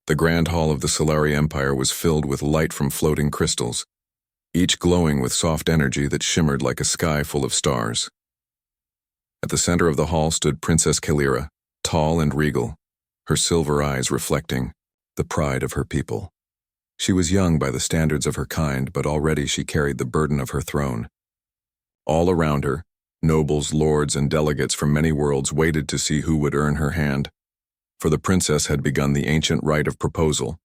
The grand hall of the Solari Empire was filled with light from floating crystals, each glowing with soft energy that shimmered like a sky full of stars. At the center of the hall stood Princess Kalira, tall and regal, her silver eyes reflecting the pride of her people. She was young by the standards of her kind, but already she carried the burden of her throne. All around her, nobles, lords, and delegates from many worlds waited to see who would earn her hand, for the princess had begun the ancient rite of proposal.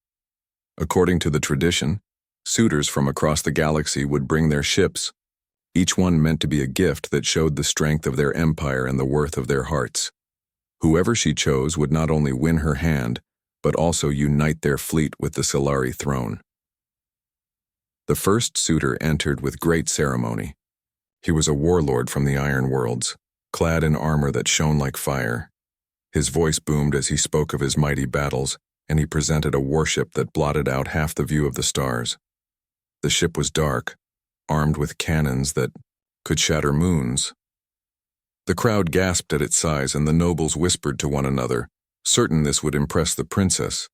According to the tradition, suitors from across the galaxy would bring their ships, each one meant to be a gift that showed the strength of their empire and the worth of their hearts. Whoever she chose would not only win her hand, but also unite their fleet with the Solari throne. The first suitor entered with great ceremony. He was a warlord from the Iron Worlds, clad in armor that shone like fire. His voice boomed as he spoke of his mighty battles, and he presented a warship that blotted out half the view of the stars. The ship was dark, armed with cannons that could shatter moons. The crowd gasped at its size, and the nobles whispered to one another, certain this would impress the princess.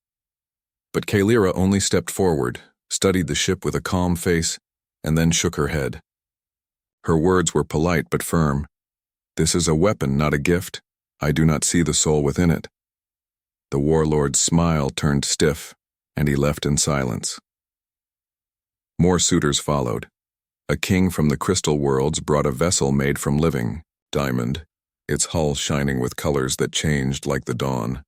But Kalira only stepped forward, studied the ship with a calm face, and then shook her head. Her words were polite but firm. "This is a weapon, not a gift. I do not see the soul within it." The warlord's smile turned stiff, and he left in silence. More suitors followed. A king from the crystal worlds brought a vessel made from living diamond, its hull shining with colors that changed like the dawn.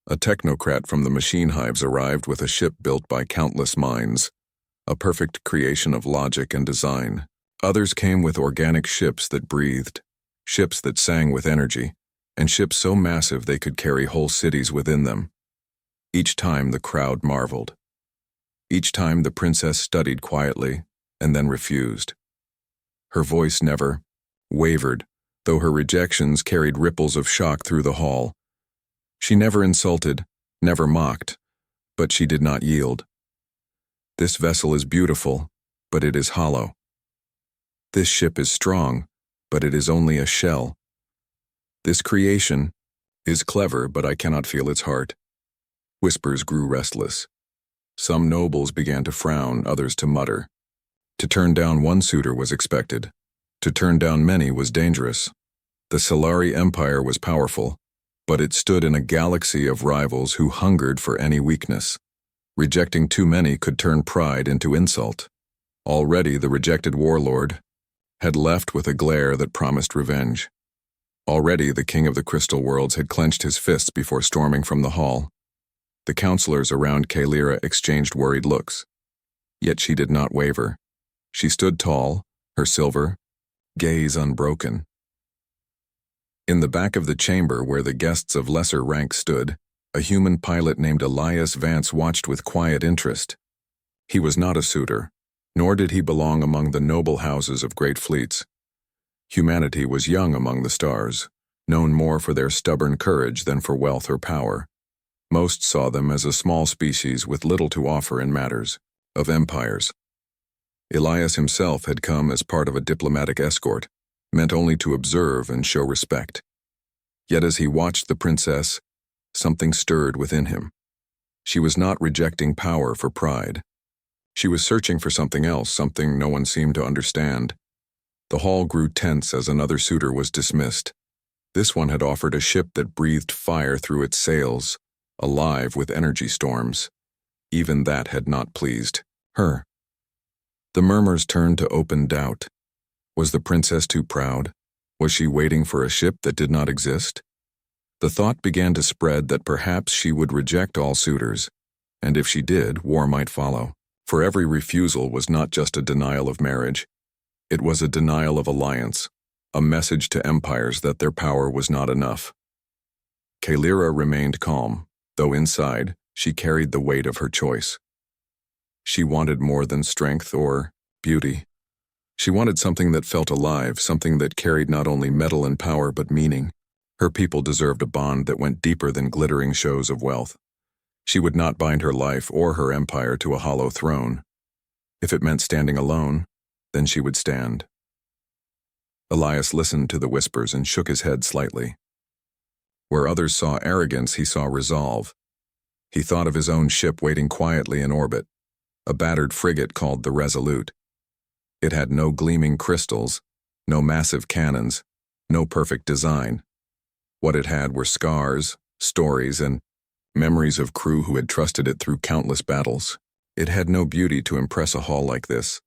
A technocrat from the machine hives arrived with a ship built by countless minds, a perfect creation of logic and design. Others came with organic ships that breathed, ships that sang with energy, and ships so massive they could carry whole cities within them. Each time the crowd marveled. Each time the princess studied quietly and then refused. Her voice never wavered, though her rejections carried ripples of shock through the hall. She never insulted, never mocked, but she did not yield. "This vessel is beautiful, but it is hollow. This ship is strong, but it is only a shell. This creation is clever, but I cannot feel its heart." Whispers grew restless. Some nobles began to frown, others to mutter. To turn down one suitor was expected. To turn down many was dangerous. The Solari Empire was powerful, but it stood in a galaxy of rivals who hungered for any weakness. Rejecting too many could turn pride into insult. Already the rejected warlord had left with a glare that promised revenge. Already the king of the crystal worlds had clenched his fists before storming from the hall. The counselors around Kalira exchanged worried looks. Yet she did not waver. She stood tall, her silver gaze unbroken. In the back of the chamber where the guests of lesser rank stood, a human pilot named Elias Vance watched with quiet interest. He was not a suitor, nor did he belong among the noble houses of great fleets. Humanity was young among the stars, known more for their stubborn courage than for wealth or power. Most saw them as a small species with little to offer in matters of empires. Elias himself had come as part of a diplomatic escort, meant only to observe and show respect. Yet as he watched the princess, something stirred within him. She was not rejecting power for pride. She was searching for something else, something no one seemed to understand. The hall grew tense as another suitor was dismissed. This one had offered a ship that breathed fire through its sails, alive with energy storms. Even that had not pleased her. The murmurs turned to open doubt. Was the princess too proud? Was she waiting for a ship that did not exist? The thought began to spread that perhaps she would reject all suitors, and if she did, war might follow. For every refusal was not just a denial of marriage. It was a denial of alliance, a message to empires that their power was not enough. Kalira remained calm, though inside, she carried the weight of her choice. She wanted more than strength or beauty. She wanted something that felt alive, something that carried not only metal and power but meaning. Her people deserved a bond that went deeper than glittering shows of wealth. She would not bind her life or her empire to a hollow throne. If it meant standing alone, then she would stand. Elias listened to the whispers and shook his head slightly. Where others saw arrogance, he saw resolve. He thought of his own ship waiting quietly in orbit, a battered frigate called the Resolute. It had no gleaming crystals, no massive cannons, no perfect design. What it had were scars, stories, and memories of crew who had trusted it through countless battles. It had no beauty to impress a hull like this.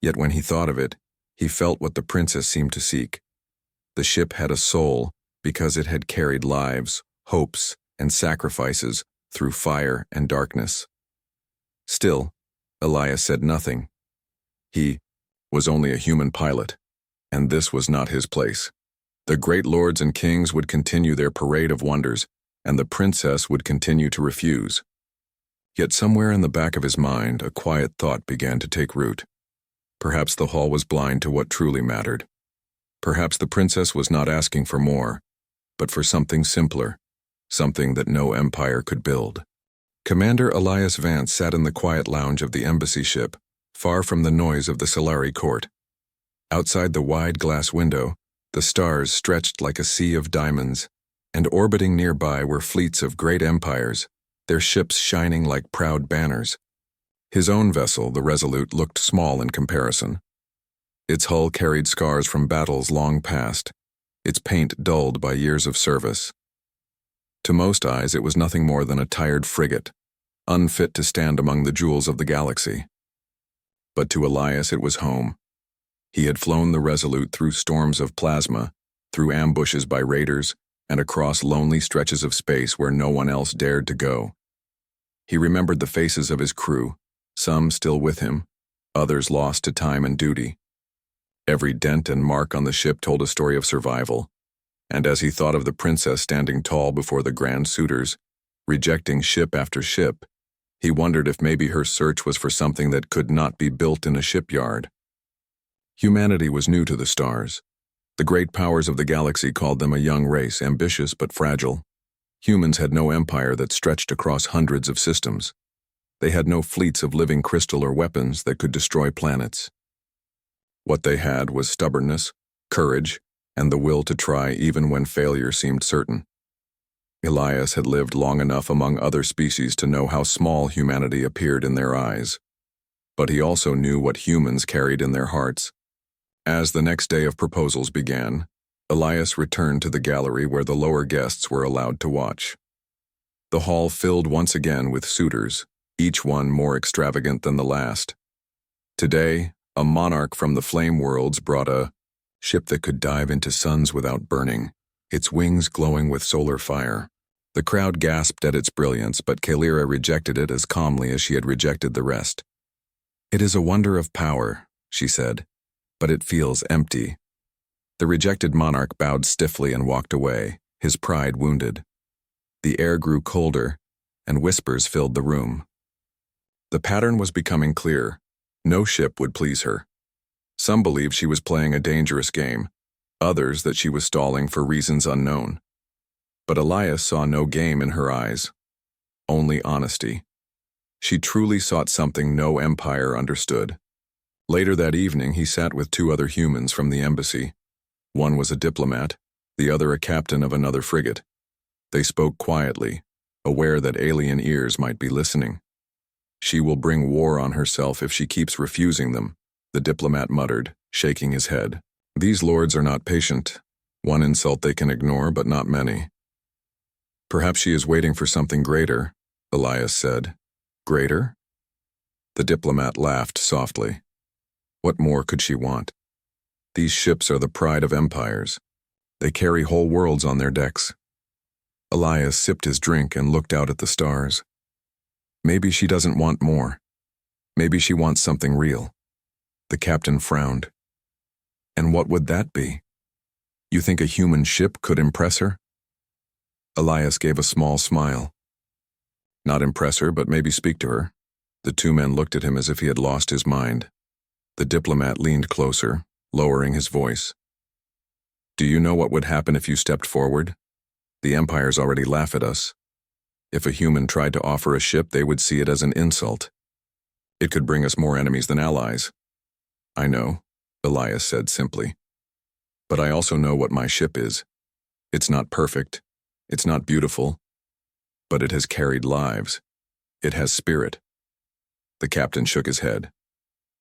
Yet when he thought of it, he felt what the princess seemed to seek. The ship had a soul because it had carried lives, hopes, and sacrifices through fire and darkness. Still, Elias said nothing. He was only a human pilot, and this was not his place. The great lords and kings would continue their parade of wonders, and the princess would continue to refuse. Yet somewhere in the back of his mind, a quiet thought began to take root. Perhaps the hall was blind to what truly mattered. Perhaps the princess was not asking for more, but for something simpler, something that no empire could build. Commander Elias Vance sat in the quiet lounge of the embassy ship, far from the noise of the Solari court. Outside the wide glass window, the stars stretched like a sea of diamonds, and orbiting nearby were fleets of great empires, their ships shining like proud banners. His own vessel, the Resolute, looked small in comparison. Its hull carried scars from battles long past, its paint dulled by years of service. To most eyes, it was nothing more than a tired frigate, unfit to stand among the jewels of the galaxy. But to Elias it was home. He had flown the Resolute through storms of plasma, through ambushes by raiders, and across lonely stretches of space where no one else dared to go. He remembered the faces of his crew, some still with him, others lost to time and duty. Every dent and mark on the ship told a story of survival, and as he thought of the princess standing tall before the grand suitors, rejecting ship after ship, he wondered if maybe her search was for something that could not be built in a shipyard. Humanity was new to the stars. The great powers of the galaxy called them a young race, ambitious but fragile. Humans had no empire that stretched across hundreds of systems. They had no fleets of living crystal or weapons that could destroy planets. What they had was stubbornness, courage, and the will to try even when failure seemed certain. Elias had lived long enough among other species to know how small humanity appeared in their eyes. But he also knew what humans carried in their hearts. As the next day of proposals began, Elias returned to the gallery where the lower guests were allowed to watch. The hall filled once again with suitors, each one more extravagant than the last. Today, a monarch from the flame worlds brought a ship that could dive into suns without burning, its wings glowing with solar fire. The crowd gasped at its brilliance, but Kalira rejected it as calmly as she had rejected the rest. "It is a wonder of power," she said, "but it feels empty." The rejected monarch bowed stiffly and walked away, his pride wounded. The air grew colder, and whispers filled the room. The pattern was becoming clear. No ship would please her. Some believed she was playing a dangerous game, others that she was stalling for reasons unknown. But Elias saw no game in her eyes, only honesty. She truly sought something no empire understood. Later that evening, he sat with two other humans from the embassy. One was a diplomat, the other a captain of another frigate. They spoke quietly, aware that alien ears might be listening. "She will bring war on herself if she keeps refusing them," the diplomat muttered, shaking his head. "These lords are not patient. One insult they can ignore, but not many." "Perhaps she is waiting for something greater," Elias said. "Greater?" The diplomat laughed softly. "What more could she want? These ships are the pride of empires. They carry whole worlds on their decks." Elias sipped his drink and looked out at the stars. "Maybe she doesn't want more. Maybe she wants something real." The captain frowned. "And what would that be? You think a human ship could impress her?" Elias gave a small smile. "Not impress her, but maybe speak to her." The two men looked at him as if he had lost his mind. The diplomat leaned closer, lowering his voice. "Do you know what would happen if you stepped forward? The empires already laugh at us. If a human tried to offer a ship, they would see it as an insult. It could bring us more enemies than allies." "I know," Elias said simply. "But I also know what my ship is. It's not perfect. It's not beautiful. but it has carried lives. It has spirit." The captain shook his head.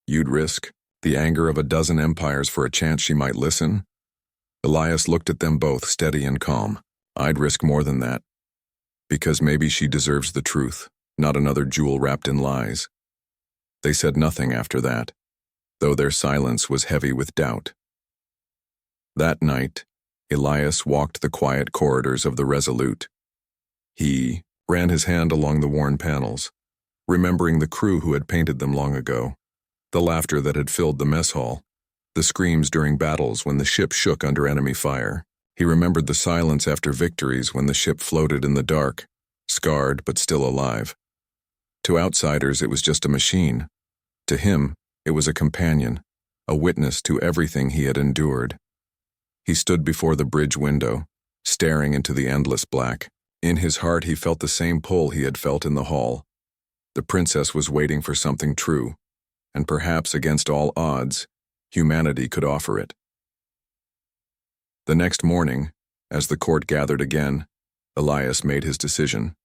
"You'd risk the anger of a dozen empires for a chance she might listen?" Elias looked at them both, steady and calm. "I'd risk more than that. Because maybe she deserves the truth, not another jewel wrapped in lies." They said nothing after that, though their silence was heavy with doubt. That night, Elias walked the quiet corridors of the Resolute. He ran his hand along the worn panels, remembering the crew who had painted them long ago, the laughter that had filled the mess hall, the screams during battles when the ship shook under enemy fire. He remembered the silence after victories when the ship floated in the dark, scarred but still alive. To outsiders, it was just a machine. To him, it was a companion, a witness to everything he had endured. He stood before the bridge window, staring into the endless black. In his heart, he felt the same pull he had felt in the hall. The princess was waiting for something true, and perhaps against all odds, humanity could offer it. The next morning, as the court gathered again, Elias made his decision.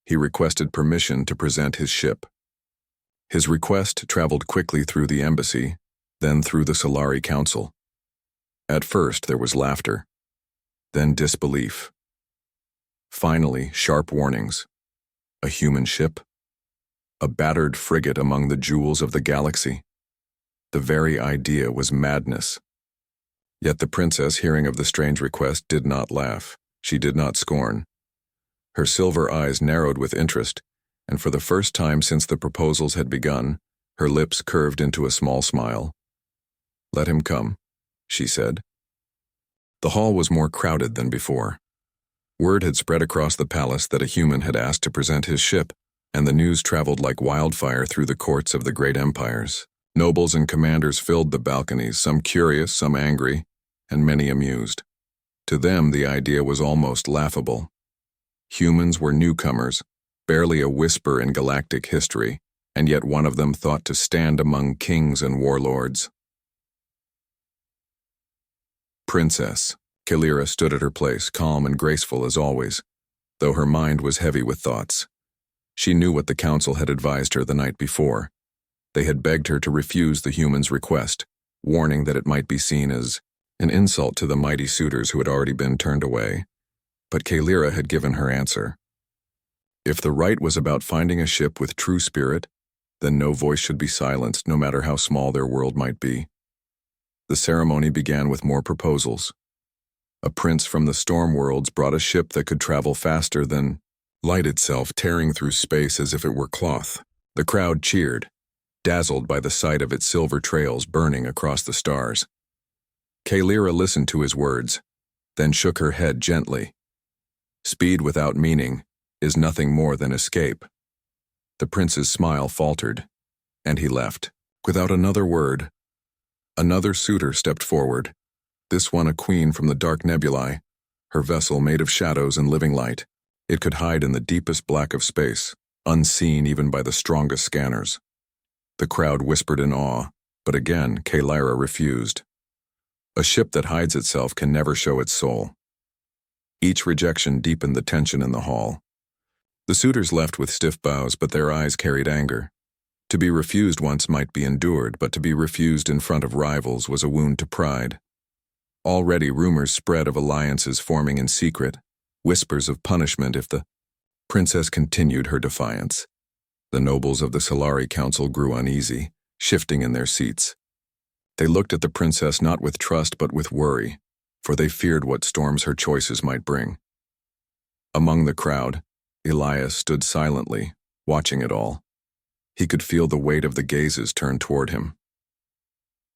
He requested permission to present his ship. His request traveled quickly through the embassy, then through the Solari Council. At first, there was laughter, then disbelief. Finally, sharp warnings. A human ship? A battered frigate among the jewels of the galaxy? The very idea was madness. Yet the princess, hearing of the strange request, did not laugh. She did not scorn. Her silver eyes narrowed with interest, and for the first time since the proposals had begun, her lips curved into a small smile. "Let him come," she said. The hall was more crowded than before. Word had spread across the palace that a human had asked to present his ship, and the news traveled like wildfire through the courts of the great empires. Nobles and commanders filled the balconies, some curious, some angry, and many amused. To them, the idea was almost laughable. Humans were newcomers, barely a whisper in galactic history, and yet one of them thought to stand among kings and warlords. Princess Kalira stood at her place, calm and graceful as always, though her mind was heavy with thoughts. She knew what the council had advised her the night before. They had begged her to refuse the human's request, warning that it might be seen as an insult to the mighty suitors who had already been turned away. But Kalira had given her answer. If the rite was about finding a ship with true spirit, then no voice should be silenced, no matter how small their world might be. The ceremony began with more proposals. A prince from the storm worlds brought a ship that could travel faster than light itself, tearing through space as if it were cloth. The crowd cheered, dazzled by the sight of its silver trails burning across the stars. Kalira listened to his words, then shook her head gently. Speed without meaning is nothing more than escape. The prince's smile faltered, and he left. Without another word, another suitor stepped forward, this one a queen from the dark nebulae, her vessel made of shadows and living light. It could hide in the deepest black of space, unseen even by the strongest scanners. The crowd whispered in awe, but again Kalira refused. A ship that hides itself can never show its soul. Each rejection deepened the tension in the hall. The suitors left with stiff bows, but their eyes carried anger. To be refused once might be endured, but to be refused in front of rivals was a wound to pride. Already rumors spread of alliances forming in secret, whispers of punishment if the princess continued her defiance. The nobles of the Solari Council grew uneasy, shifting in their seats. They looked at the princess not with trust but with worry, for they feared what storms her choices might bring. Among the crowd, Elias stood silently, watching it all. He could feel the weight of the gazes turned toward him.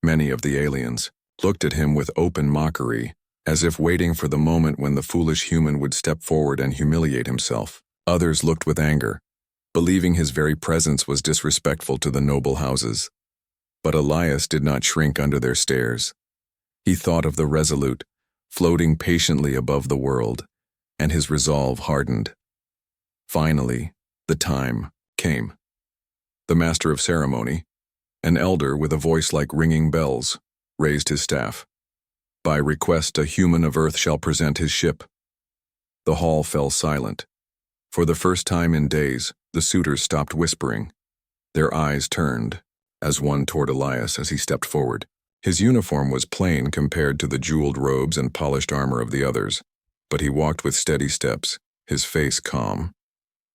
Many of the aliens looked at him with open mockery, as if waiting for the moment when the foolish human would step forward and humiliate himself. Others looked with anger, believing his very presence was disrespectful to the noble houses. But Elias did not shrink under their stares. He thought of the Resolute, floating patiently above the world, and his resolve hardened. Finally, the time came. The master of ceremony, an elder with a voice like ringing bells, raised his staff. By request, a human of Earth shall present his ship. The hall fell silent. For the first time in days, the suitors stopped whispering. Their eyes turned, as one toward Elias as he stepped forward. His uniform was plain compared to the jeweled robes and polished armor of the others, but he walked with steady steps, his face calm.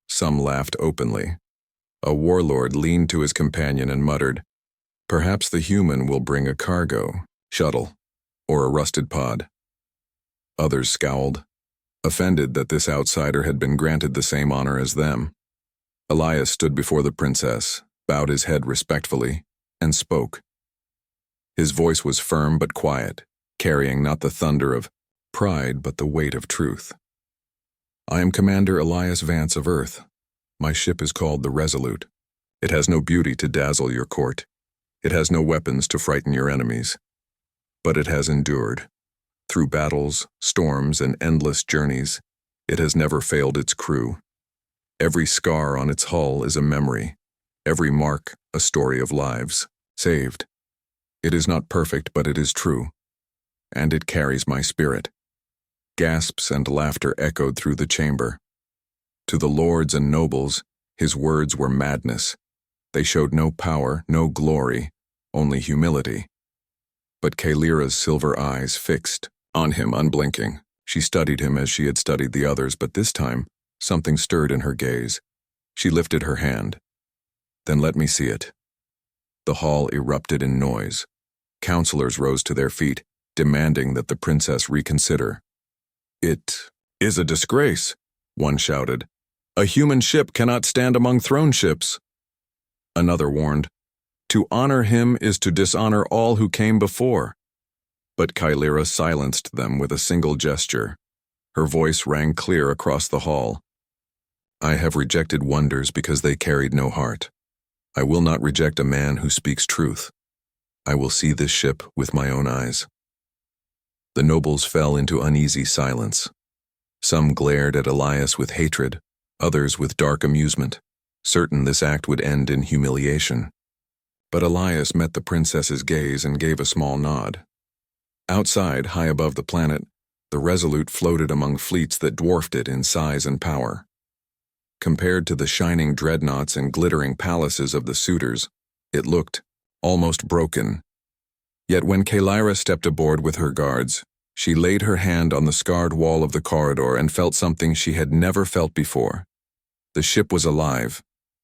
Some laughed openly. A warlord leaned to his companion and muttered, "Perhaps the human will bring a cargo, shuttle, or a rusted pod." Others scowled, offended that this outsider had been granted the same honor as them. Elias stood before the princess, bowed his head respectfully, and spoke. His voice was firm but quiet, carrying not the thunder of pride but the weight of truth. "I am Commander Elias Vance of Earth. My ship is called the Resolute. It has no beauty to dazzle your court. It has no weapons to frighten your enemies. But it has endured. Through battles, storms, and endless journeys, it has never failed its crew. Every scar on its hull is a memory, every mark a story of lives saved. It is not perfect, but it is true, and it carries my spirit." Gasps and laughter echoed through the chamber. To the lords and nobles, his words were madness. They showed no power, no glory, only humility. But Kaelira's silver eyes fixed on him unblinking. She studied him as she had studied the others, but this time, something stirred in her gaze. She lifted her hand. "Then let me see it." The hall erupted in noise. Counselors rose to their feet, demanding that the princess reconsider. "It is a disgrace," one shouted. "A human ship cannot stand among throne ships." Another warned, "To honor him is to dishonor all who came before." But Kaelira silenced them with a single gesture. Her voice rang clear across the hall. "I have rejected wonders because they carried no heart. I will not reject a man who speaks truth. I will see this ship with my own eyes." The nobles fell into uneasy silence. Some glared at Elias with hatred, others with dark amusement, certain this act would end in humiliation. But Elias met the princess's gaze and gave a small nod. Outside, high above the planet, the Resolute floated among fleets that dwarfed it in size and power. Compared to the shining dreadnoughts and glittering palaces of the suitors, it looked almost broken. Yet when Kaelira stepped aboard with her guards, she laid her hand on the scarred wall of the corridor and felt something she had never felt before. The ship was alive,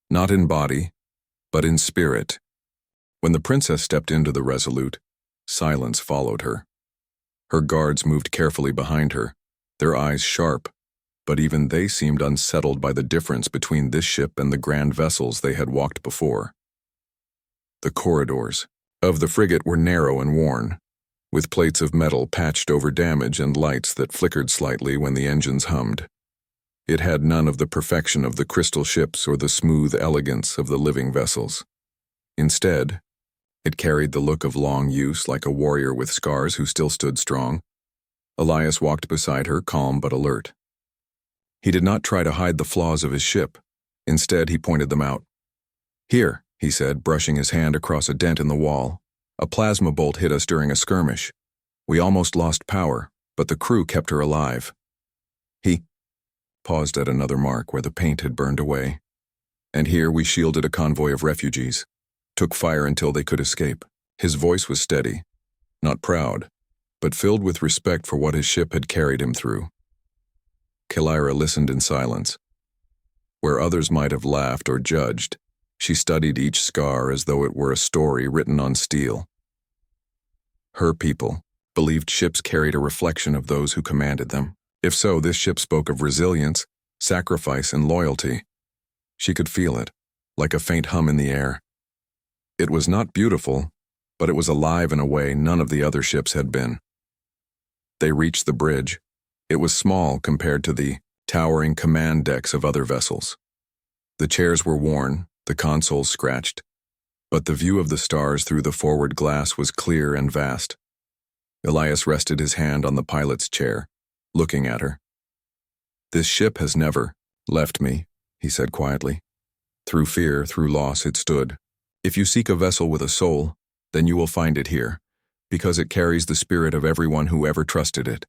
not in body, but in spirit. When the princess stepped into the Resolute, silence followed her. Her guards moved carefully behind her, their eyes sharp, but even they seemed unsettled by the difference between this ship and the grand vessels they had walked before. The corridors of the frigate were narrow and worn, with plates of metal patched over damage and lights that flickered slightly when the engines hummed. It had none of the perfection of the crystal ships or the smooth elegance of the living vessels. Instead, it carried the look of long use, like a warrior with scars who still stood strong. Elias walked beside her, calm but alert. He did not try to hide the flaws of his ship. Instead, he pointed them out. "Here," he said, brushing his hand across a dent in the wall. "A plasma bolt hit us during a skirmish. We almost lost power, but the crew kept her alive." He paused at another mark where the paint had burned away. "And here we shielded a convoy of refugees, took fire until they could escape." His voice was steady, not proud, but filled with respect for what his ship had carried him through. Kaelira listened in silence. Where others might have laughed or judged, she studied each scar as though it were a story written on steel. Her people believed ships carried a reflection of those who commanded them. If so, this ship spoke of resilience, sacrifice, and loyalty. She could feel it, like a faint hum in the air. It was not beautiful, but it was alive in a way none of the other ships had been. They reached the bridge. It was small compared to the towering command decks of other vessels. The chairs were worn, the consoles scratched, but the view of the stars through the forward glass was clear and vast. Elias rested his hand on the pilot's chair, looking at her. "This ship has never left me," he said quietly. "Through fear, through loss, it stood. If you seek a vessel with a soul, then you will find it here, because it carries the spirit of everyone who ever trusted it."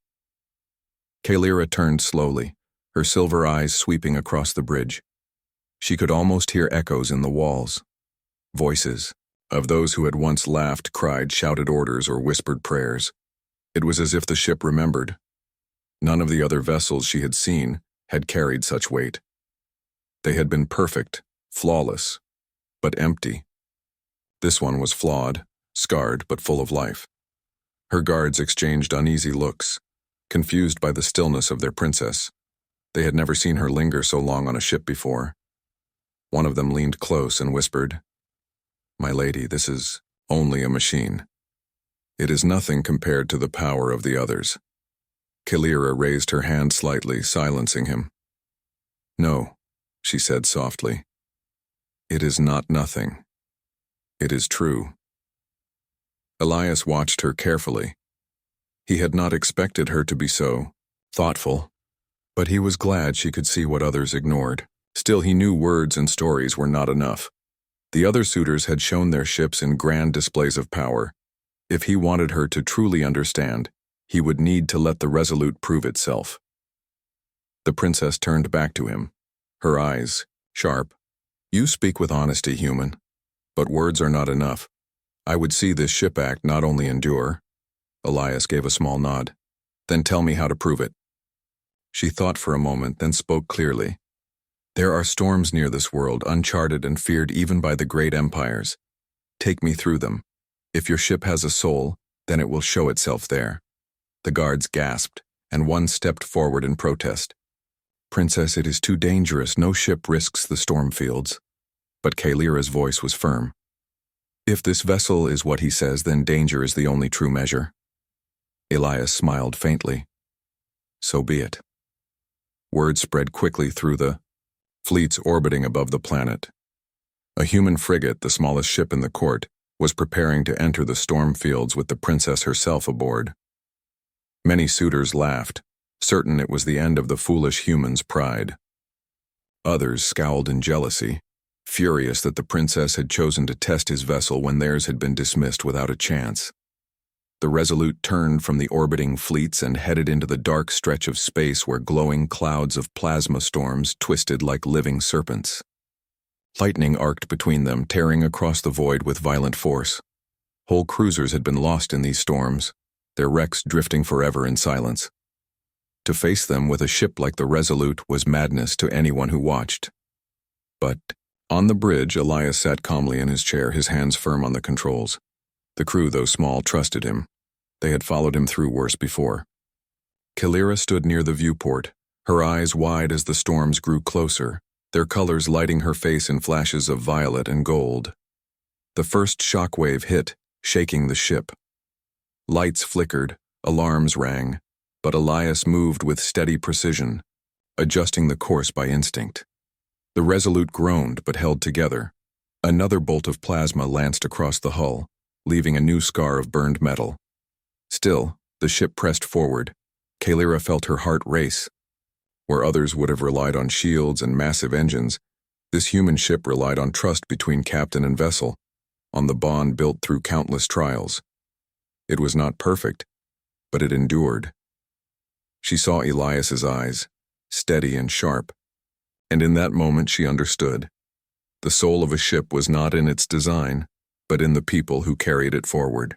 Kaelira turned slowly, her silver eyes sweeping across the bridge. She could almost hear echoes in the walls. Voices of those who had once laughed, cried, shouted orders, or whispered prayers. It was as if the ship remembered. None of the other vessels she had seen had carried such weight. They had been perfect, flawless, but empty. This one was flawed, scarred, but full of life. Her guards exchanged uneasy looks, confused by the stillness of their princess. They had never seen her linger so long on a ship before. One of them leaned close and whispered, "My lady, this is only a machine. It is nothing compared to the power of the others." Kalira raised her hand slightly, silencing him. "No," she said softly. "It is not nothing. It is true." Elias watched her carefully. He had not expected her to be so thoughtful, but he was glad she could see what others ignored. Still, he knew words and stories were not enough. The other suitors had shown their ships in grand displays of power. If he wanted her to truly understand, he would need to let the Resolute prove itself. The princess turned back to him, her eyes sharp. "You speak with honesty, human, but words are not enough. I would see this ship act, not only endure." Elias gave a small nod. "Then tell me how to prove it." She thought for a moment, then spoke clearly. "There are storms near this world, uncharted and feared even by the great empires. Take me through them. If your ship has a soul, then it will show itself there." The guards gasped, and one stepped forward in protest. "Princess, it is too dangerous. No ship risks the storm fields." But Kalira's voice was firm. "If this vessel is what he says, then danger is the only true measure." Elias smiled faintly. "So be it." Word spread quickly through the fleets orbiting above the planet. A human frigate, the smallest ship in the court, was preparing to enter the storm fields with the princess herself aboard. Many suitors laughed, certain it was the end of the foolish human's pride. Others scowled in jealousy, furious that the princess had chosen to test his vessel when theirs had been dismissed without a chance. The Resolute turned from the orbiting fleets and headed into the dark stretch of space where glowing clouds of plasma storms twisted like living serpents. Lightning arced between them, tearing across the void with violent force. Whole cruisers had been lost in these storms, their wrecks drifting forever in silence. To face them with a ship like the Resolute was madness to anyone who watched. But on the bridge, Elias sat calmly in his chair, his hands firm on the controls. The crew, though small, trusted him. They had followed him through worse before. Kalira stood near the viewport, her eyes wide as the storms grew closer, their colors lighting her face in flashes of violet and gold. The first shockwave hit, shaking the ship. Lights flickered, alarms rang, but Elias moved with steady precision, adjusting the course by instinct. The Resolute groaned but held together. Another bolt of plasma lanced across the hull, leaving a new scar of burned metal. Still, the ship pressed forward. Kalira felt her heart race. Where others would have relied on shields and massive engines, this human ship relied on trust between captain and vessel, on the bond built through countless trials. It was not perfect, but it endured. She saw Elias's eyes, steady and sharp, and in that moment she understood. The soul of a ship was not in its design, but in the people who carried it forward.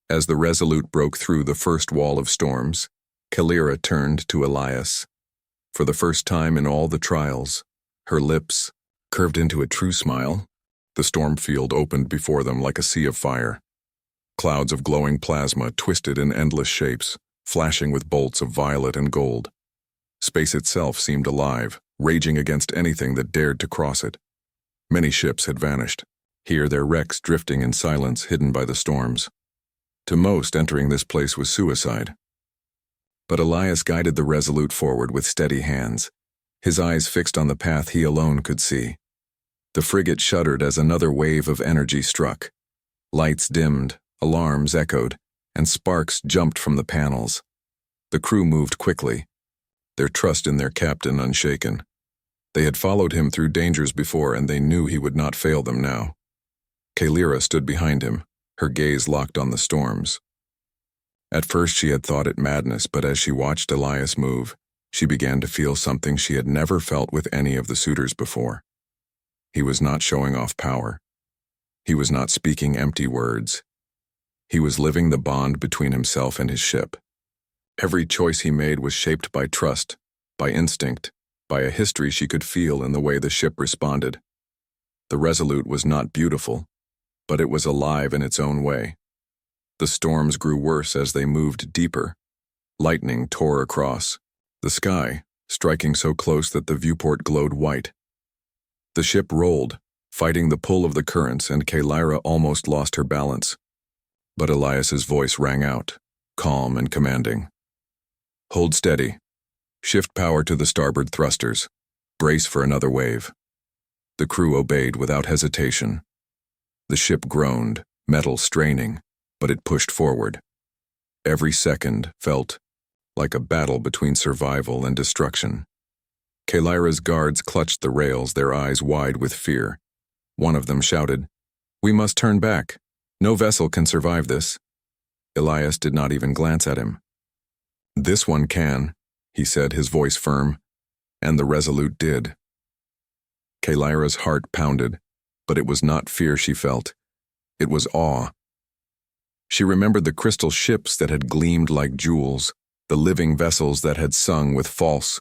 As the Resolute broke through the first wall of storms, Kalira turned to Elias. For the first time in all the trials, her lips curved into a true smile. The storm field opened before them like a sea of fire. Clouds of glowing plasma twisted in endless shapes, flashing with bolts of violet and gold. Space itself seemed alive, raging against anything that dared to cross it. Many ships had vanished, here their wrecks drifting in silence hidden by the storms. To most, entering this place was suicide. But Elias guided the Resolute forward with steady hands, his eyes fixed on the path he alone could see. The frigate shuddered as another wave of energy struck. Lights dimmed, alarms echoed, and sparks jumped from the panels. The crew moved quickly, their trust in their captain unshaken. They had followed him through dangers before, and they knew he would not fail them now. Kalira stood behind him, her gaze locked on the storms. At first she had thought it madness, but as she watched Elias move, she began to feel something she had never felt with any of the suitors before. He was not showing off power. He was not speaking empty words. He was living the bond between himself and his ship. Every choice he made was shaped by trust, by instinct, by a history she could feel in the way the ship responded. The Resolute was not beautiful, but it was alive in its own way. The storms grew worse as they moved deeper. Lightning tore across the sky, striking so close that the viewport glowed white. The ship rolled, fighting the pull of the currents, and Kalyra almost lost her balance. But Elias's voice rang out, calm and commanding. "Hold steady. Shift power to the starboard thrusters. Brace for another wave." The crew obeyed without hesitation. The ship groaned, metal straining, but it pushed forward. Every second felt like a battle between survival and destruction. Kalyra's guards clutched the rails, their eyes wide with fear. One of them shouted, "We must turn back. No vessel can survive this." Elias did not even glance at him. "This one can," he said, his voice firm, and the Resolute did. Kalyra's heart pounded, but it was not fear she felt. It was awe. She remembered the crystal ships that had gleamed like jewels, the living vessels that had sung with false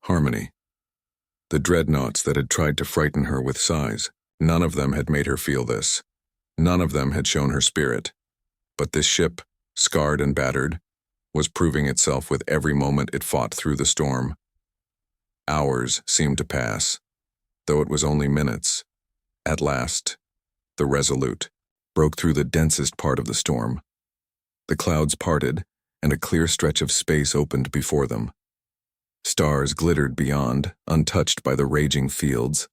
harmony. The dreadnoughts that had tried to frighten her with sighs. None of them had made her feel this. None of them had shown her spirit. But this ship, scarred and battered, was proving itself with every moment it fought through the storm. Hours seemed to pass, though it was only minutes. At last, the Resolute broke through the densest part of the storm. The clouds parted, and a clear stretch of space opened before them. Stars glittered beyond, untouched by the raging fields.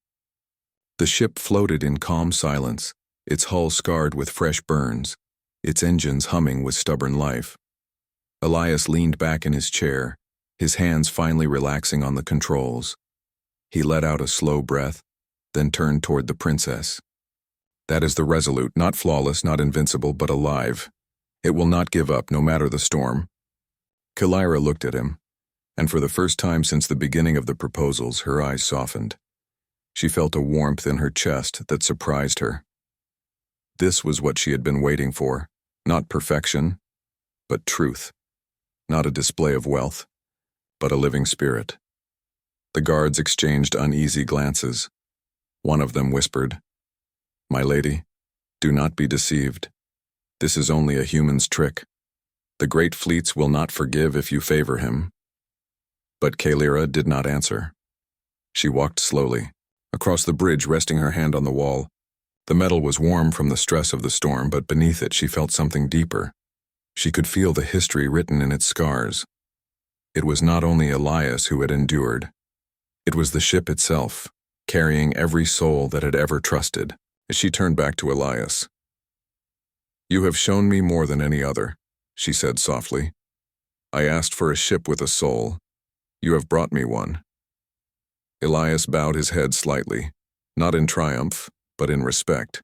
The ship floated in calm silence, its hull scarred with fresh burns, its engines humming with stubborn life. Elias leaned back in his chair, his hands finally relaxing on the controls. He let out a slow breath, then turned toward the princess. "That is the Resolute, not flawless, not invincible, but alive. It will not give up, no matter the storm." Kalyra looked at him, and for the first time since the beginning of the proposals, her eyes softened. She felt a warmth in her chest that surprised her. This was what she had been waiting for, not perfection, but truth. Not a display of wealth, but a living spirit. The guards exchanged uneasy glances. One of them whispered, "My lady, do not be deceived. This is only a human's trick. The great fleets will not forgive if you favor him." But Kalyra did not answer. She walked slowly, across the bridge, resting her hand on the wall. The metal was warm from the stress of the storm, but beneath it she felt something deeper. She could feel the history written in its scars. It was not only Elias who had endured. It was the ship itself, carrying every soul that had ever trusted. As she turned back to Elias, "You have shown me more than any other," she said softly. "I asked for a ship with a soul. You have brought me one." Elias bowed his head slightly, not in triumph, but in respect.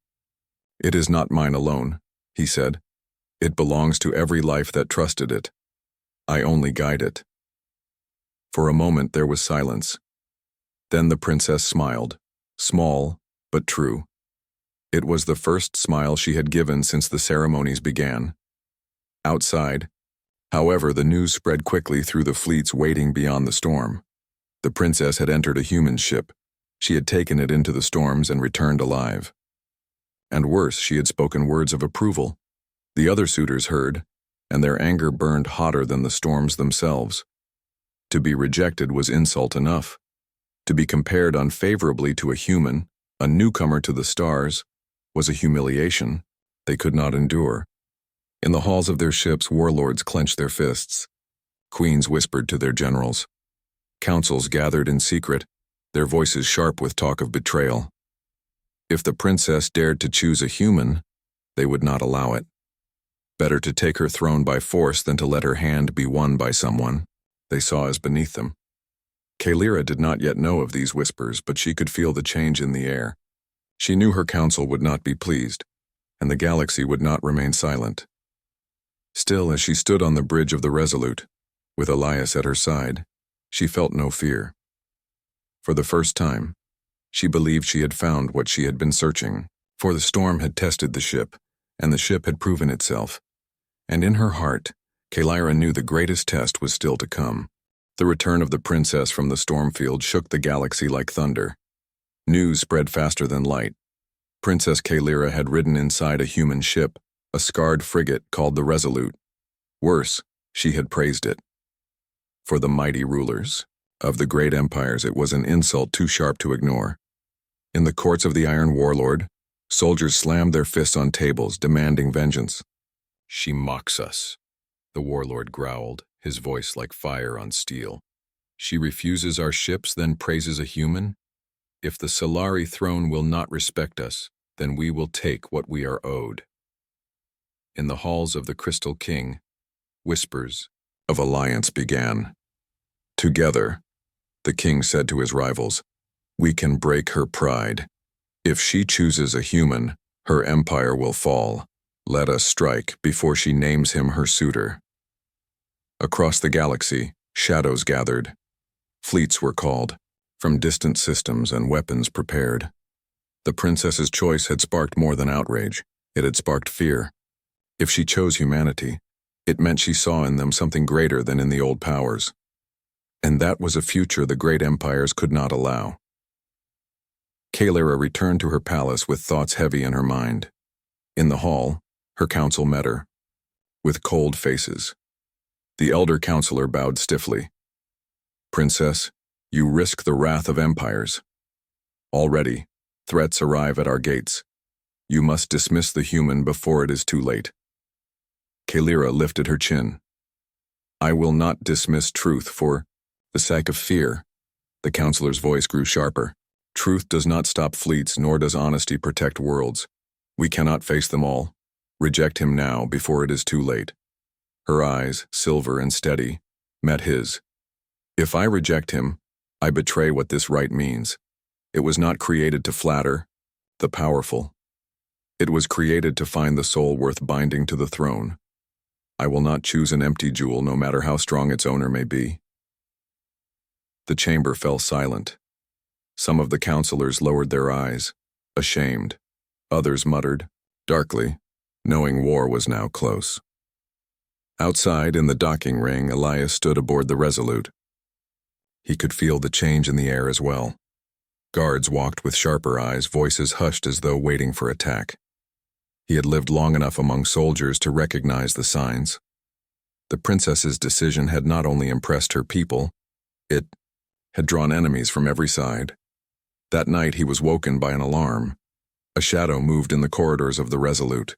"It is not mine alone," he said. "It belongs to every life that trusted it. I only guide it." For a moment there was silence. Then the princess smiled, small but true. It was the first smile she had given since the ceremonies began. Outside, however, the news spread quickly through the fleets waiting beyond the storm. The princess had entered a human ship. She had taken it into the storms and returned alive. And worse, she had spoken words of approval. The other suitors heard, and their anger burned hotter than the storms themselves. To be rejected was insult enough. To be compared unfavorably to a human, a newcomer to the stars, was a humiliation they could not endure. In the halls of their ships, warlords clenched their fists. Queens whispered to their generals. Councils gathered in secret, their voices sharp with talk of betrayal. If the princess dared to choose a human, they would not allow it. Better to take her throne by force than to let her hand be won by someone they saw as beneath them. Kalyra did not yet know of these whispers, but she could feel the change in the air. She knew her council would not be pleased, and the galaxy would not remain silent. Still, as she stood on the bridge of the Resolute, with Elias at her side, She felt no fear. For the first time, she believed she had found what she had been searching, for the storm had tested the ship, and the ship had proven itself. And in her heart, Kalira knew the greatest test was still to come. The return of the princess from the storm field shook the galaxy like thunder. News spread faster than light. Princess Kalira had ridden inside a human ship, a scarred frigate called the Resolute. Worse, she had praised it. For the mighty rulers of the great empires, it was an insult too sharp to ignore. In the courts of the Iron Warlord, soldiers slammed their fists on tables, demanding vengeance. "She mocks us," the warlord growled, his voice like fire on steel. "She refuses our ships, then praises a human? If the Solari throne will not respect us, then we will take what we are owed." In the halls of the Crystal King, whispers of alliance began. Together, the king said to his rivals, "We can break her pride. If she chooses a human, her empire will fall. Let us strike before she names him her suitor." Across the galaxy, shadows gathered. Fleets were called, from distant systems and weapons prepared. The princess's choice had sparked more than outrage. It had sparked fear. If she chose humanity, it meant she saw in them something greater than in the old powers. And that was a future the great empires could not allow. Kalira returned to her palace with thoughts heavy in her mind. In the hall, her council met her, with cold faces. The elder counselor bowed stiffly. "Princess, you risk the wrath of empires. Already, threats arrive at our gates. You must dismiss the human before it is too late." Kalira lifted her chin. "I will not dismiss truth for the sake of fear." The counselor's voice grew sharper. "Truth does not stop fleets, nor does honesty protect worlds. We cannot face them all. Reject him now before it is too late." Her eyes, silver and steady, met his. "If I reject him, I betray what this right means. It was not created to flatter the powerful. It was created to find the soul worth binding to the throne. I will not choose an empty jewel, no matter how strong its owner may be." The chamber fell silent. Some of the counselors lowered their eyes, ashamed. Others muttered, darkly, knowing war was now close. Outside, in the docking ring, Elias stood aboard the Resolute. He could feel the change in the air as well. Guards walked with sharper eyes, voices hushed as though waiting for attack. He had lived long enough among soldiers to recognize the signs. The princess's decision had not only impressed her people, it had drawn enemies from every side. That night he was woken by an alarm. A shadow moved in the corridors of the Resolute.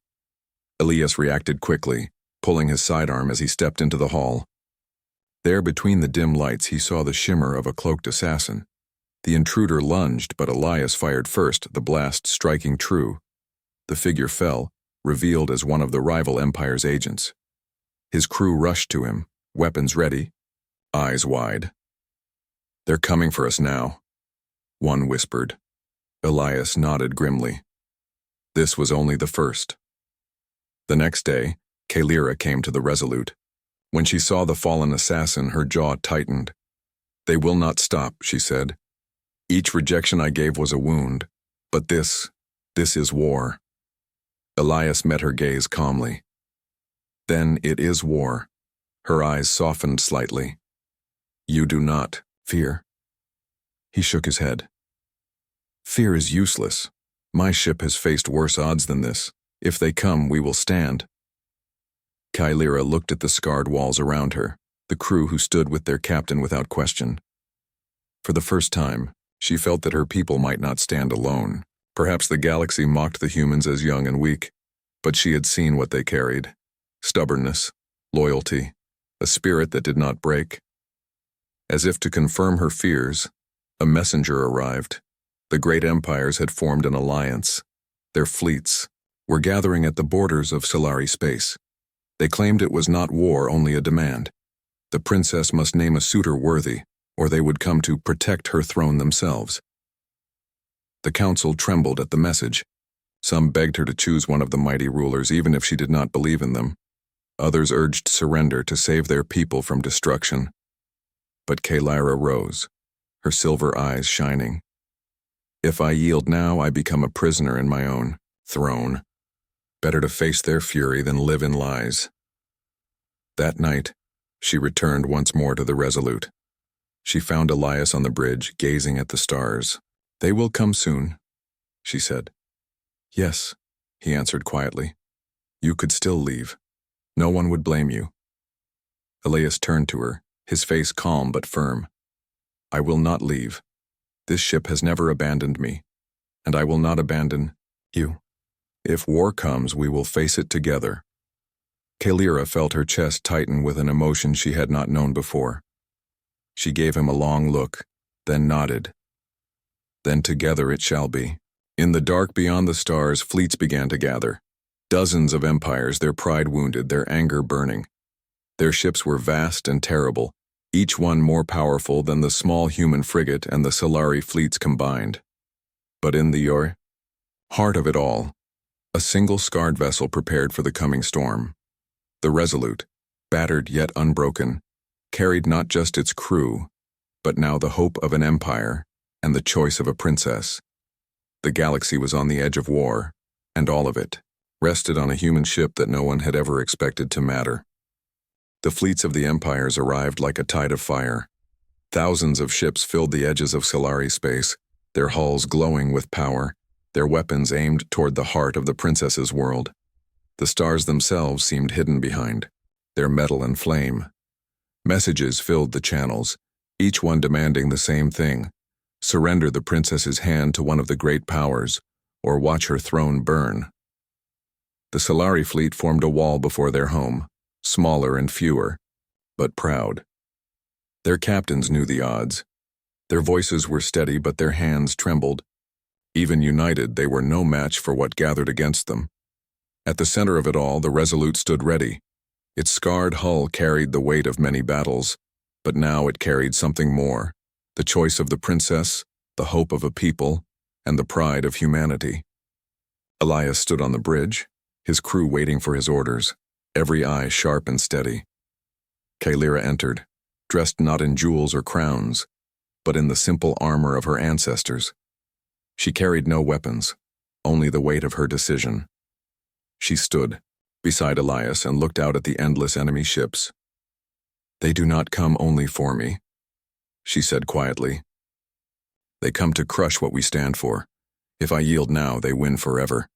Elias reacted quickly, pulling his sidearm as he stepped into the hall. There, between the dim lights, he saw the shimmer of a cloaked assassin. The intruder lunged, but Elias fired first, the blast striking true. The figure fell, revealed as one of the rival empire's agents. His crew rushed to him, weapons ready, eyes wide. "They're coming for us now," one whispered. Elias nodded grimly. This was only the first. The next day, Kalira came to the Resolute. When she saw the fallen assassin, her jaw tightened. "They will not stop," she said. "Each rejection I gave was a wound, but this is war." Elias met her gaze calmly. "Then it is war." Her eyes softened slightly. "You do not fear?" He shook his head. "Fear is useless. My ship has faced worse odds than this. If they come, we will stand." Kalira looked at the scarred walls around her, the crew who stood with their captain without question. For the first time, she felt that her people might not stand alone. Perhaps the galaxy mocked the humans as young and weak, but she had seen what they carried: stubbornness, loyalty, a spirit that did not break. As if to confirm her fears, a messenger arrived. The great empires had formed an alliance. Their fleets were gathering at the borders of Solari space. They claimed it was not war, only a demand. The princess must name a suitor worthy, or they would come to protect her throne themselves. The council trembled at the message. Some begged her to choose one of the mighty rulers, even if she did not believe in them. Others urged surrender to save their people from destruction. But Kalyra rose, her silver eyes shining. If I yield now, I become a prisoner in my own throne. Better to face their fury than live in lies. That night, she returned once more to the Resolute. She found Elias on the bridge, gazing at the stars. "They will come soon," she said. "Yes," he answered quietly. "You could still leave. No one would blame you." Elias turned to her, his face calm but firm. "I will not leave. This ship has never abandoned me, and I will not abandon you. If war comes, we will face it together." Kalyra felt her chest tighten with an emotion she had not known before. She gave him a long look, then nodded. "Then together it shall be." In the dark beyond the stars, fleets began to gather. Dozens of empires, their pride wounded, their anger burning. Their ships were vast and terrible, each one more powerful than the small human frigate and the Solari fleets combined. But in the heart of it all, a single scarred vessel prepared for the coming storm. The Resolute, battered yet unbroken, carried not just its crew, but now the hope of an empire and the choice of a princess. The galaxy was on the edge of war, and all of it rested on a human ship that no one had ever expected to matter. The fleets of the empires arrived like a tide of fire. Thousands of ships filled the edges of Solari space, their hulls glowing with power, their weapons aimed toward the heart of the princess's world. The stars themselves seemed hidden behind, their metal and flame. Messages filled the channels, each one demanding the same thing: surrender the princess's hand to one of the great powers, or watch her throne burn. The Solari fleet formed a wall before their home, smaller and fewer, but proud. Their captains knew the odds. Their voices were steady, but their hands trembled. Even united, they were no match for what gathered against them. At the center of it all, the Resolute stood ready. Its scarred hull carried the weight of many battles, but now it carried something more: the choice of the princess, the hope of a people, and the pride of humanity. Elias stood on the bridge, his crew waiting for his orders, every eye sharp and steady. Kalyra entered, dressed not in jewels or crowns, but in the simple armor of her ancestors. She carried no weapons, only the weight of her decision. She stood beside Elias and looked out at the endless enemy ships. "They do not come only for me," she said quietly. "They come to crush what we stand for. If I yield now, they win forever."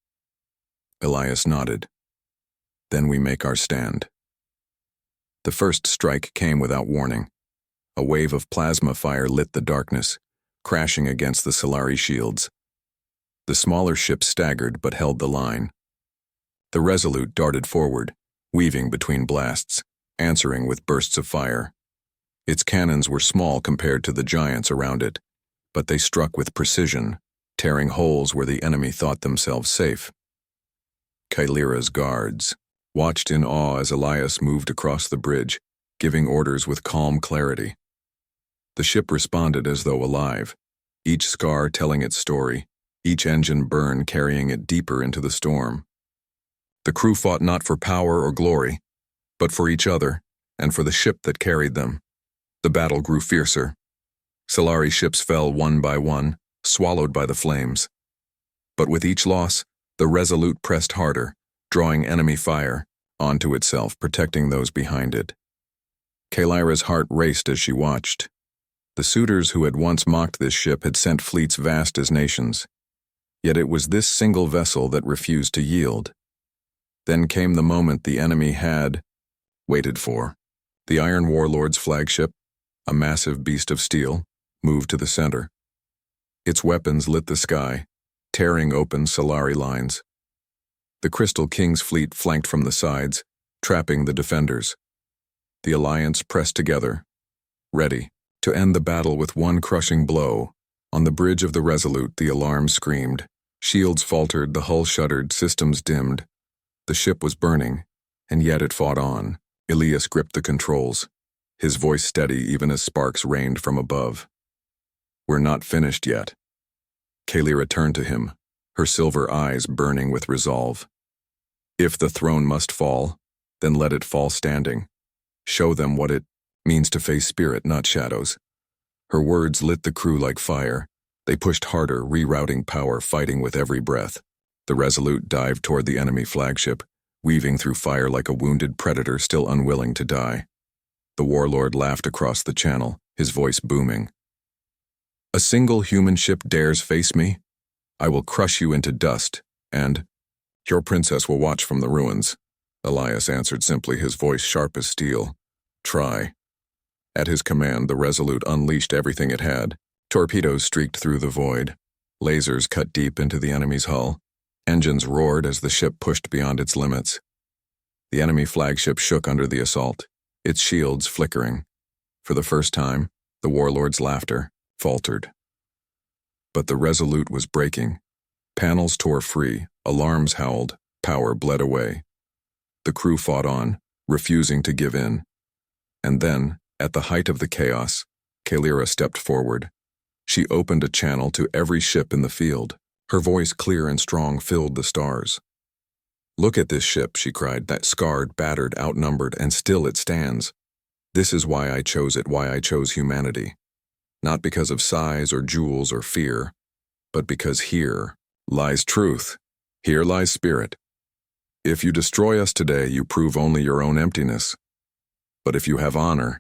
Elias nodded. "Then we make our stand." The first strike came without warning. A wave of plasma fire lit the darkness, crashing against the Solari shields. The smaller ships staggered but held the line. The Resolute darted forward, weaving between blasts, answering with bursts of fire. Its cannons were small compared to the giants around it, but they struck with precision, tearing holes where the enemy thought themselves safe. Kalyra's guards watched in awe as Elias moved across the bridge, giving orders with calm clarity. The ship responded as though alive, each scar telling its story, each engine burn carrying it deeper into the storm. The crew fought not for power or glory, but for each other and for the ship that carried them. The battle grew fiercer. Solari ships fell one by one, swallowed by the flames. But with each loss, the Resolute pressed harder, drawing enemy fire onto itself, protecting those behind it. Kalyra's heart raced as she watched. The suitors who had once mocked this ship had sent fleets vast as nations. Yet it was this single vessel that refused to yield. Then came the moment the enemy had waited for. The Iron Warlord's flagship, a massive beast of steel, moved to the center. Its weapons lit the sky, tearing open Solari lines. The Crystal King's fleet flanked from the sides, trapping the defenders. The alliance pressed together, ready to end the battle with one crushing blow. On the bridge of the Resolute, the alarm screamed. Shields faltered, the hull shuddered, systems dimmed. The ship was burning, and yet it fought on. Elias gripped the controls, his voice steady even as sparks rained from above. "We're not finished yet." Kalyra turned to him, her silver eyes burning with resolve. "If the throne must fall, then let it fall standing. Show them what it means to face spirit, not shadows. Her words lit the crew like fire. They pushed harder, rerouting power, fighting with every breath. The Resolute dived toward the enemy flagship, weaving through fire like a wounded predator still unwilling to die. The warlord laughed across the channel, his voice booming. "A single human ship dares face me? I will crush you into dust, and your princess will watch from the ruins." Elias answered simply, his voice sharp as steel. "Try." At his command, the Resolute unleashed everything it had. Torpedoes streaked through the void. Lasers cut deep into the enemy's hull. Engines roared as the ship pushed beyond its limits. The enemy flagship shook under the assault, its shields flickering. For the first time, the warlord's laughter faltered. But the Resolute was breaking. Panels tore free, alarms howled, power bled away. The crew fought on, refusing to give in. And then, at the height of the chaos, Kalira stepped forward. She opened a channel to every ship in the field. Her voice, clear and strong, filled the stars. "Look at this ship," she cried, "that scarred, battered, outnumbered, and still it stands. This is why I chose it, why I chose humanity. Not because of size or jewels or fear, but because here lies truth. Here lies spirit. If you destroy us today, you prove only your own emptiness. But if you have honor,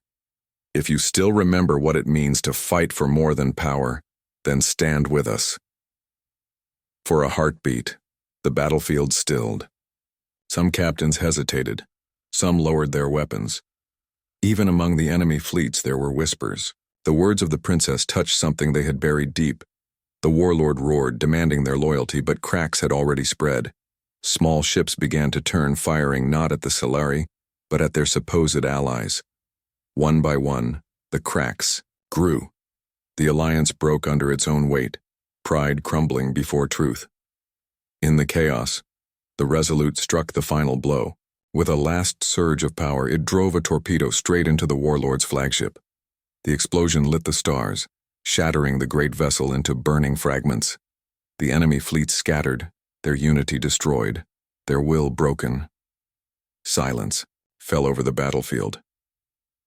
if you still remember what it means to fight for more than power, then stand with us." For a heartbeat, the battlefield stilled. Some captains hesitated. Some lowered their weapons. Even among the enemy fleets there were whispers. The words of the princess touched something they had buried deep. The warlord roared, demanding their loyalty, but cracks had already spread. Small ships began to turn, firing not at the Solari, but at their supposed allies. One by one, the cracks grew. The alliance broke under its own weight, pride crumbling before truth. In the chaos, the Resolute struck the final blow. With a last surge of power, it drove a torpedo straight into the warlord's flagship. The explosion lit the stars, shattering the great vessel into burning fragments. The enemy fleet scattered, their unity destroyed, their will broken. Silence fell over the battlefield.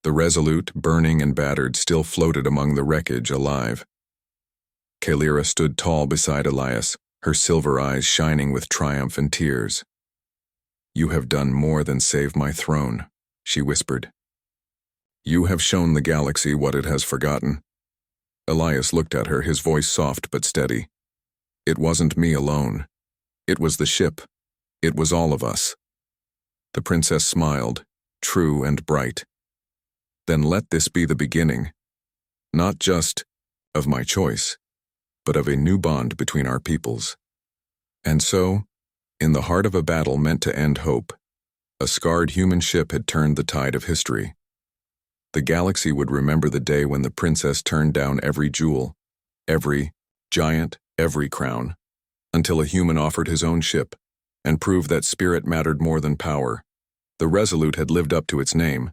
The Resolute, burning and battered, still floated among the wreckage, alive. Kalira stood tall beside Elias, her silver eyes shining with triumph and tears. "You have done more than save my throne," she whispered. "You have shown the galaxy what it has forgotten." Elias looked at her, his voice soft but steady. "It wasn't me alone. It was the ship. It was all of us." The princess smiled, true and bright. "Then let this be the beginning, not just of my choice, but of a new bond between our peoples." And so, in the heart of a battle meant to end hope, a scarred human ship had turned the tide of history. The galaxy would remember the day when the princess turned down every jewel, every giant, every crown, until a human offered his own ship and proved that spirit mattered more than power. The Resolute had lived up to its name,